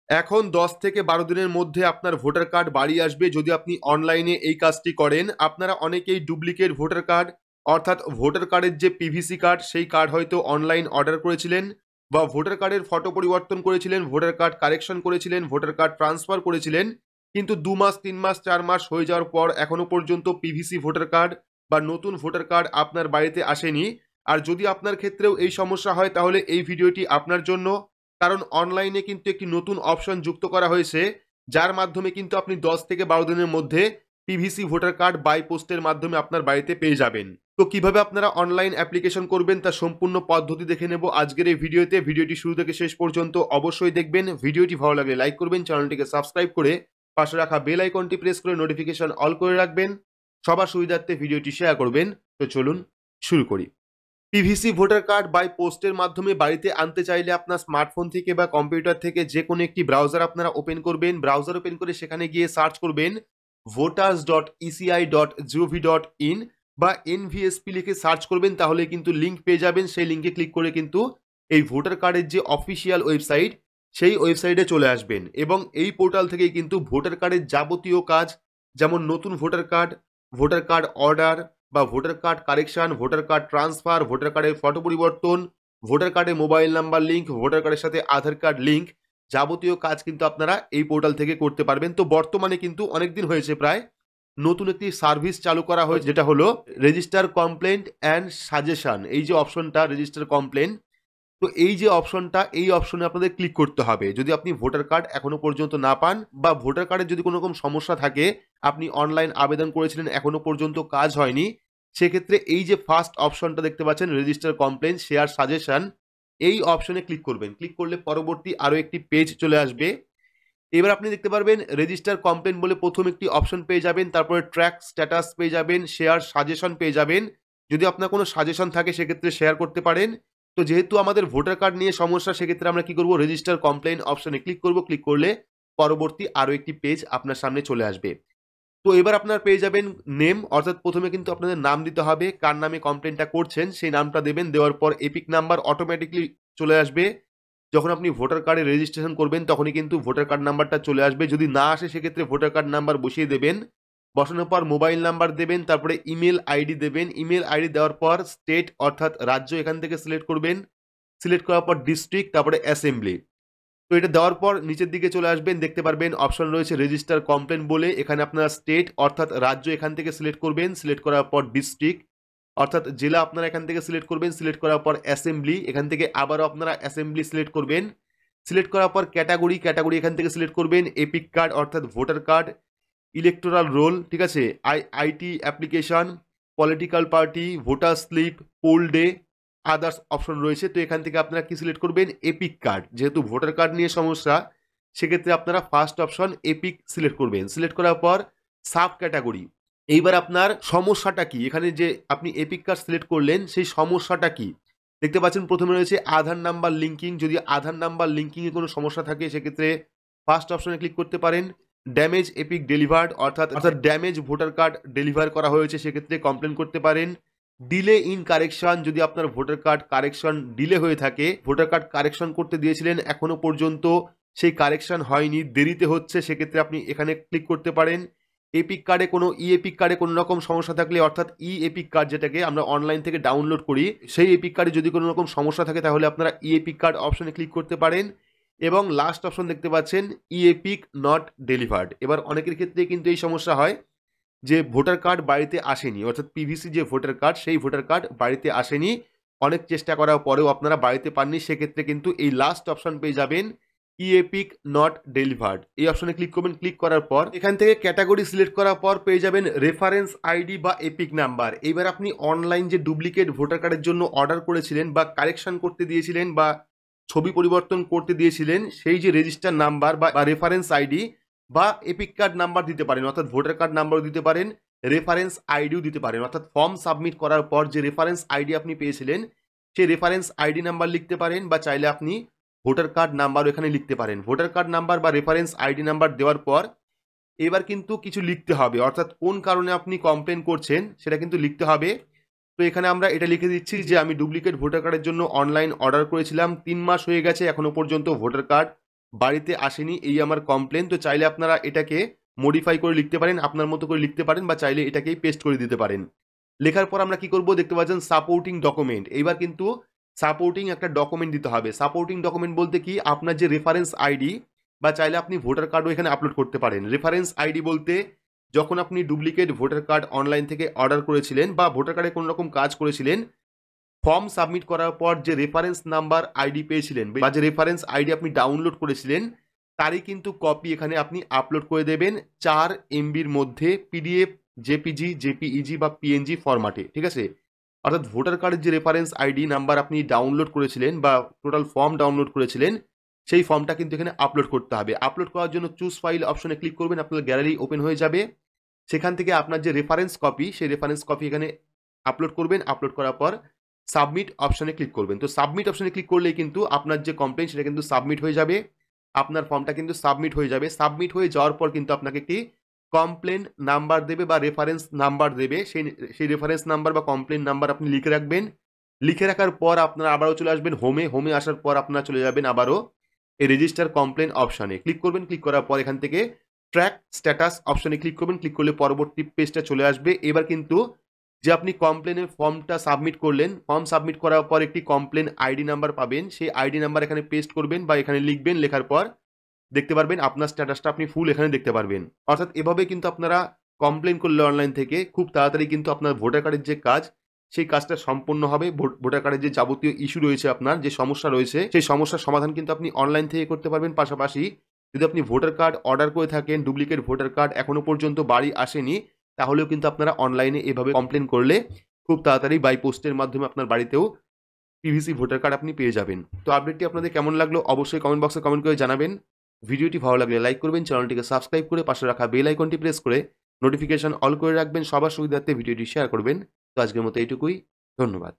এখন 10 থেকে 12 দিনের মধ্যে আপনার ভোটার কার্ড বাড়ি আসবে যদি আপনি অনলাইনে এই কাজটি করেন। আপনারা অনেকেই ডুপ্লিকেট ভোটার কার্ড অর্থাৎ ভোটার কার্ডের যে পিভিসি কার্ড সেই কার্ড হয়তো অনলাইন অর্ডার করেছিলেন বা ভোটার কার্ডের ফটো পরিবর্তন করেছিলেন, ভোটার কার্ড কারেকশন করেছিলেন, ভোটার কার্ড ট্রান্সফার করেছিলেন। কিন্তু 2 মাস, 3 মাস, 4 মাস হয়ে যাওয়ার পর এখনো পর্যন্ত পিভিসি ভোটার কার্ড বা নতুন ভোটার কার্ড আপনার বাড়িতে আসেনি। আর যদি আপনার ক্ষেত্রেও এই সমস্যা হয় তাহলে এই ভিডিওটি আপনার জন্য। কারণ অনলাইনে কিন্তু একটি নতুন অপশন যুক্ত করা হয়েছে যার মাধ্যমে কিন্তু আপনি 10 থেকে 12 দিনের মধ্যে পিভিসি ভোটার কার্ড বাই পোস্টের মাধ্যমে আপনার বাড়িতে পেয়ে যাবেন। তো কিভাবে আপনারা অনলাইন অ্যাপ্লিকেশন করবেন তার সম্পূর্ণ পদ্ধতি দেখে নেব আজকের এই ভিডিওতে। ভিডিওটি শুরু থেকে শেষ পর্যন্ত অবশ্যই দেখবেন। ভিডিওটি ভালো লাগলে লাইক করবেন, চ্যানেলটিকে সাবস্ক্রাইব করে পাশে রাখা বেল আইকনটি প্রেস করে নোটিফিকেশন অল করে রাখবেন। সবার সুবিধার্থে ভিডিওটি শেয়ার করবেন। তো চলুন শুরু করি। পিভিসি ভোটার কার্ড বাই পোস্টের মাধ্যমে বাড়িতে আনতে চাইলে আপনার স্মার্টফোন থেকে বা কম্পিউটার থেকে যে কোনো একটি ব্রাউজার আপনারা ওপেন করবেন। ব্রাউজার ওপেন করে সেখানে গিয়ে সার্চ করবেন voters.eci.gov.in বা এনভিএসপি লিখে সার্চ করবেন, তাহলে কিন্তু লিঙ্ক পেয়ে যাবেন। সেই লিঙ্কে ক্লিক করে কিন্তু এই ভোটার কার্ডের যে অফিসিয়াল ওয়েবসাইট সেই ওয়েবসাইটে চলে আসবেন এবং এই পোর্টাল থেকেই কিন্তু ভোটার কার্ডের যাবতীয় কাজ, যেমন নতুন ভোটার কার্ড অর্ডার বা voter card correction, voter card transfer, voter কার্ডের ফটো পরিবর্তন, ভোটার কার্ডে মোবাইল নাম্বার লিঙ্ক, ভোটার কার্ডের সাথে আধার কার্ড লিঙ্ক, যাবতীয় কাজ কিন্তু আপনারা এই পোর্টাল থেকে করতে পারবেন। তো বর্তমানে কিন্তু অনেকদিন হয়েছে, প্রায় নতুন একটি সার্ভিস চালু করা হয়েছে যেটা হলো রেজিস্টার কমপ্লেন্ট অ্যান্ড সাজেশন। এই যে অপশনটা রেজিস্টার কমপ্লেন্ট, তো এই যে অপশনটা, এই অপশনে আপনাদের ক্লিক করতে হবে যদি আপনি ভোটার কার্ড এখনো পর্যন্ত না পান বা ভোটার কার্ডের যদি কোনো রকম সমস্যা থাকে, আপনি অনলাইন আবেদন করেছিলেন এখনো পর্যন্ত কাজ হয়নি, সেক্ষেত্রে এই যে ফার্স্ট অপশনটা দেখতে পাচ্ছেন রেজিস্টার কমপ্লেন শেয়ার সাজেশন, এই অপশনে ক্লিক করবেন। ক্লিক করলে পরবর্তী আরও একটি পেজ চলে আসবে। এবার আপনি দেখতে পারবেন রেজিস্টার কমপ্লেন বলে প্রথম একটি অপশন পেয়ে যাবেন, তারপরে ট্র্যাক স্ট্যাটাস পেয়ে যাবেন, শেয়ার সাজেশন পেয়ে যাবেন। যদি আপনার কোনো সাজেশন থাকে সেক্ষেত্রে শেয়ার করতে পারেন। তো যেহেতু আমাদের ভোটার কার্ড নিয়ে সমস্যা, সেক্ষেত্রে আমরা কি করব, রেজিস্টার কমপ্লেন অপশনে ক্লিক করব। ক্লিক করলে পরবর্তী আরও একটি পেজ আপনার সামনে চলে আসবে। তো এবার আপনার পেয়ে যাবেন নেম, অর্থাৎ প্রথমে কিন্তু আপনাদের নাম দিতে হবে, কার নামে কমপ্লেনটা করছেন সেই নামটা দেবেন। দেওয়ার পর এপিক নাম্বার অটোমেটিকলি চলে আসবে। যখন আপনি ভোটার কার্ডে রেজিস্ট্রেশন করবেন তখনই কিন্তু ভোটার কার্ড নাম্বারটা চলে আসবে। যদি না আসে সেক্ষেত্রে ভোটার কার্ড নাম্বার বসিয়ে দেবেন। বসানোর পর মোবাইল নাম্বার দেবেন, তারপরে ইমেল আইডি দেবেন। ইমেল আইডি দেওয়ার পর স্টেট অর্থাৎ রাজ্য এখান থেকে সিলেক্ট করবেন। সিলেক্ট করার পর ডিস্ট্রিক্ট, তারপরে অ্যাসেম্বলি। তো এটা দেওয়ার পর নিচের দিকে চলে আসবেন, দেখতে পারবেন অপশন রয়েছে রেজিস্টার কমপ্লেন বলে। এখানে আপনারা স্টেট অর্থাৎ রাজ্য এখান থেকে সিলেক্ট করবেন। সিলেক্ট করার পর ডিস্ট্রিক্ট অর্থাৎ জেলা আপনারা এখান থেকে সিলেক্ট করবেন। সিলেক্ট করার পর অ্যাসেম্বলি, এখান থেকে আবারও আপনারা অ্যাসেম্বলি সিলেক্ট করবেন। সিলেক্ট করার পর ক্যাটাগরি এখান থেকে সিলেক্ট করবেন। এপিক কার্ড অর্থাৎ ভোটার কার্ড, ইলেকটোরাল রোল, ঠিক আছে, IT application, political party, voter slip, poll day, others option রয়েছে। তো এখান থেকে আপনারা কি সিলেক্ট করবেন, এপিক কার্ড। যেহেতু ভোটার কার্ড নিয়ে সমস্যা, সেক্ষেত্রে আপনারা ফার্স্ট অপশন এপিক সিলেক্ট করবেন। সিলেক্ট করার পর সাব ক্যাটাগরি, এইবার আপনার সমস্যাটা কি, এখানে যে আপনি এপিক কার্ড সিলেক্ট করলেন সেই সমস্যাটা কি দেখতে পাচ্ছেন। প্রথমে রয়েছে আধার নাম্বার লিঙ্কিং। যদি আধার নাম্বার লিঙ্কিংয়ে কোনো সমস্যা থাকে সেক্ষেত্রে ফার্স্ট অপশনে ক্লিক করতে পারেন। ড্যামেজ এপিক ডেলিভার্ড অর্থাৎ ড্যামেজ ভোটার কার্ড ডেলিভার করা হয়েছে, সেক্ষেত্রে কমপ্লেন করতে পারেন। ডিলে ইন কারেকশন, যদি আপনার ভোটার কার্ড কারেকশন ডিলে হয়ে থাকে, ভোটার কার্ড কারেকশন করতে দিয়েছিলেন এখনো পর্যন্ত সেই কারেকশন হয়নি, দেরিতে হচ্ছে, সেক্ষেত্রে আপনি এখানে ক্লিক করতে পারেন। এপিক কার্ডে কোনো এপিক কার্ডে কোনো রকম সমস্যা থাকলে, অর্থাৎ এপিক কার্ড যেটাকে আমরা অনলাইন থেকে ডাউনলোড করি, সেই এপিক কার্ডে যদি কোনো রকম সমস্যা থাকে তাহলে আপনারা এপিক কার্ড অপশনে ক্লিক করতে পারেন। এবং লাস্ট অপশন দেখতে পাচ্ছেন এপিক নট ডেলিভার্ড। এবার অনেকের ক্ষেত্রে কিন্তু এই সমস্যা হয় যে ভোটার কার্ড বাড়িতে আসেনি, অর্থাৎ পিভিসি যে ভোটার কার্ড সেই ভোটার কার্ড বাড়িতে আসেনি, অনেক চেষ্টা করার পরেও আপনারা বাড়িতে পাননি, সেক্ষেত্রে কিন্তু এই লাস্ট অপশন পেয়ে যাবেন এপিক নট ডেলিভার্ড। এই অপশনে ক্লিক করবেন। ক্লিক করার পর এখান থেকে ক্যাটাগরি সিলেক্ট করার পর পেয়ে যাবেন রেফারেন্স আইডি বা এপিক নাম্বার। এইবার আপনি অনলাইন যে ডুপ্লিকেট ভোটার কার্ডের জন্য অর্ডার করেছিলেন বা কারেকশন করতে দিয়েছিলেন বা ছবি পরিবর্তন করতে দিয়েছিলেন, সেই যে রেজিস্টার নাম্বার বা রেফারেন্স আইডি বা এপিক কার্ড নাম্বার দিতে পারেন, অর্থাৎ ভোটার কার্ড নাম্বারও দিতে পারেন, রেফারেন্স আইডিও দিতে পারেন। অর্থাৎ ফর্ম সাবমিট করার পর যে রেফারেন্স আইডি আপনি পেয়েছিলেন সেই রেফারেন্স আইডি নাম্বার লিখতে পারেন, বা চাইলে আপনি ভোটার কার্ড নাম্বারও এখানে লিখতে পারেন। ভোটার কার্ড নাম্বার বা রেফারেন্স আইডি নাম্বার দেওয়ার পর এবার কিন্তু কিছু লিখতে হবে, অর্থাৎ কোন কারণে আপনি কমপ্লেন করছেন সেটা কিন্তু লিখতে হবে। তো এখানে আমরা এটা লিখে দিচ্ছি যে আমি ডুপ্লিকেট ভোটার কার্ডের জন্য অনলাইন অর্ডার করেছিলাম, 3 মাস হয়ে গেছে এখনো পর্যন্ত ভোটার কার্ড বাড়িতে আসেনি এই আমার কমপ্লেন। তো চাইলে আপনারা এটাকে মডিফাই করে লিখতে পারেন, আপনার মতো করে লিখতে পারেন বা চাইলে এটাকেই পেস্ট করে দিতে পারেন। লেখার পর আমরা কি করব দেখতে পাচ্ছেন সাপোর্টিং ডকুমেন্ট। এইবার কিন্তু সাপোর্টিং একটা ডকুমেন্ট দিতে হবে। সাপোর্টিং ডকুমেন্ট বলতে কি আপনার যে রেফারেন্স আইডি বা চাইলে আপনি ভোটার কার্ডও এখানে আপলোড করতে পারেন। রেফারেন্স আইডি বলতে যখন আপনি ডুপ্লিকেট ভোটার কার্ড অনলাইন থেকে অর্ডার করেছিলেন বা ভোটার কার্ডে কোনো রকম কাজ করেছিলেন, ফর্ম সাবমিট করার পর যে রেফারেন্স নাম্বার আইডি পেয়েছিলেন বা যে রেফারেন্স আইডি আপনি ডাউনলোড করেছিলেন তারই কিন্তু কপি এখানে আপনি আপলোড করে দেবেন 4 MBর মধ্যে পিডিএফ, জেপিজি, জেপিইজি বা পিএনজি ফরম্যাটে, ঠিক আছে? অর্থাৎ ভোটার কার্ডের যে রেফারেন্স আইডি নাম্বার আপনি ডাউনলোড করেছিলেন বা টোটাল ফর্ম ডাউনলোড করেছিলেন সেই ফর্মটা কিন্তু এখানে আপলোড করতে হবে। আপলোড করার জন্য চুজ ফাইল অপশনে ক্লিক করবেন, আপনার গ্যালারি ওপেন হয়ে যাবে। সেখান থেকে আপনার যে রেফারেন্স কপি সেই রেফারেন্স কপি এখানে আপলোড করবেন। আপলোড করার পর সাবমিট অপশনে ক্লিক করবেন। তো সাবমিট অপশনে ক্লিক করলেই কিন্তু আপনার যে কমপ্লেন সেটা কিন্তু সাবমিট হয়ে যাবে। আপনার ফর্মটা কিন্তু সাবমিট হয়ে যাবে। সাবমিট হয়ে যাওয়ার পর কিন্তু আপনাকে একটি কমপ্লেন নাম্বার দেবে বা রেফারেন্স নাম্বার দেবে। সেই রেফারেন্স নাম্বার বা কমপ্লেন নাম্বার আপনি লিখে রাখবেন। লিখে রাখার পর আপনারা আবারও চলে আসবেন হোমে। হোমে আসার পর আপনারা চলে যাবেন আবারও এই রেজিস্টার কমপ্লেন অপশনে ক্লিক করবেন। ক্লিক করার পর এখান থেকে ট্র্যাক স্ট্যাটাস অপশনে ক্লিক করবেন। ক্লিক করলে পরবর্তী পেজটা চলে আসবে। এবার কিন্তু যে আপনি কমপ্লেনের ফর্মটা সাবমিট করলেন, ফর্ম সাবমিট করার পর একটি কমপ্লেন আইডি নাম্বার পাবেন। সেই আইডি নাম্বার এখানে পেস্ট করবেন বা এখানে লিখবেন। লেখার পর দেখতে পারবেন আপনার স্ট্যাটাসটা আপনি ফুল এখানে দেখতে পারবেন। অর্থাৎ এভাবে কিন্তু আপনারা কমপ্লেন করলে অনলাইন থেকে খুব তাড়াতাড়ি কিন্তু আপনার ভোটার কার্ডের যে কাজ সেই কাজটা সম্পূর্ণ হবে। ভোটার কার্ডের যে যাবতীয় ইস্যু রয়েছে, আপনার যে সমস্যা রয়েছে সেই সমস্যার সমাধান কিন্তু আপনি অনলাইন থেকে করতে পারবেন। পাশাপাশি যদি আপনি ভোটার কার্ড অর্ডার করে থাকেন, ডুপ্লিকেট ভোটার কার্ড এখনো পর্যন্ত বাড়ি আসেনি, তাহলেও কিন্তু আপনারা অনলাইনে এভাবে কমপ্লেন করলে খুব তাড়াতাড়ি বাই পোস্টের মাধ্যমে আপনার বাড়িতেও পিভিসি ভোটার কার্ড আপনি পেয়ে যাবেন। তো আপডেটটি আপনাদের কেমন লাগলো অবশ্যই কমেন্ট বক্সে কমেন্ট করে জানাবেন। ভিডিওটি ভালো লাগলে লাইক করবেন, চ্যানেলটিকে সাবস্ক্রাইব করে পাশে রাখা বেল আইকনটি প্রেস করে নোটিফিকেশন অল করে রাখবেন। সবার সুবিধার্থে ভিডিওটি শেয়ার করবেন। তো আজকের মতো এইটুকুই, ধন্যবাদ।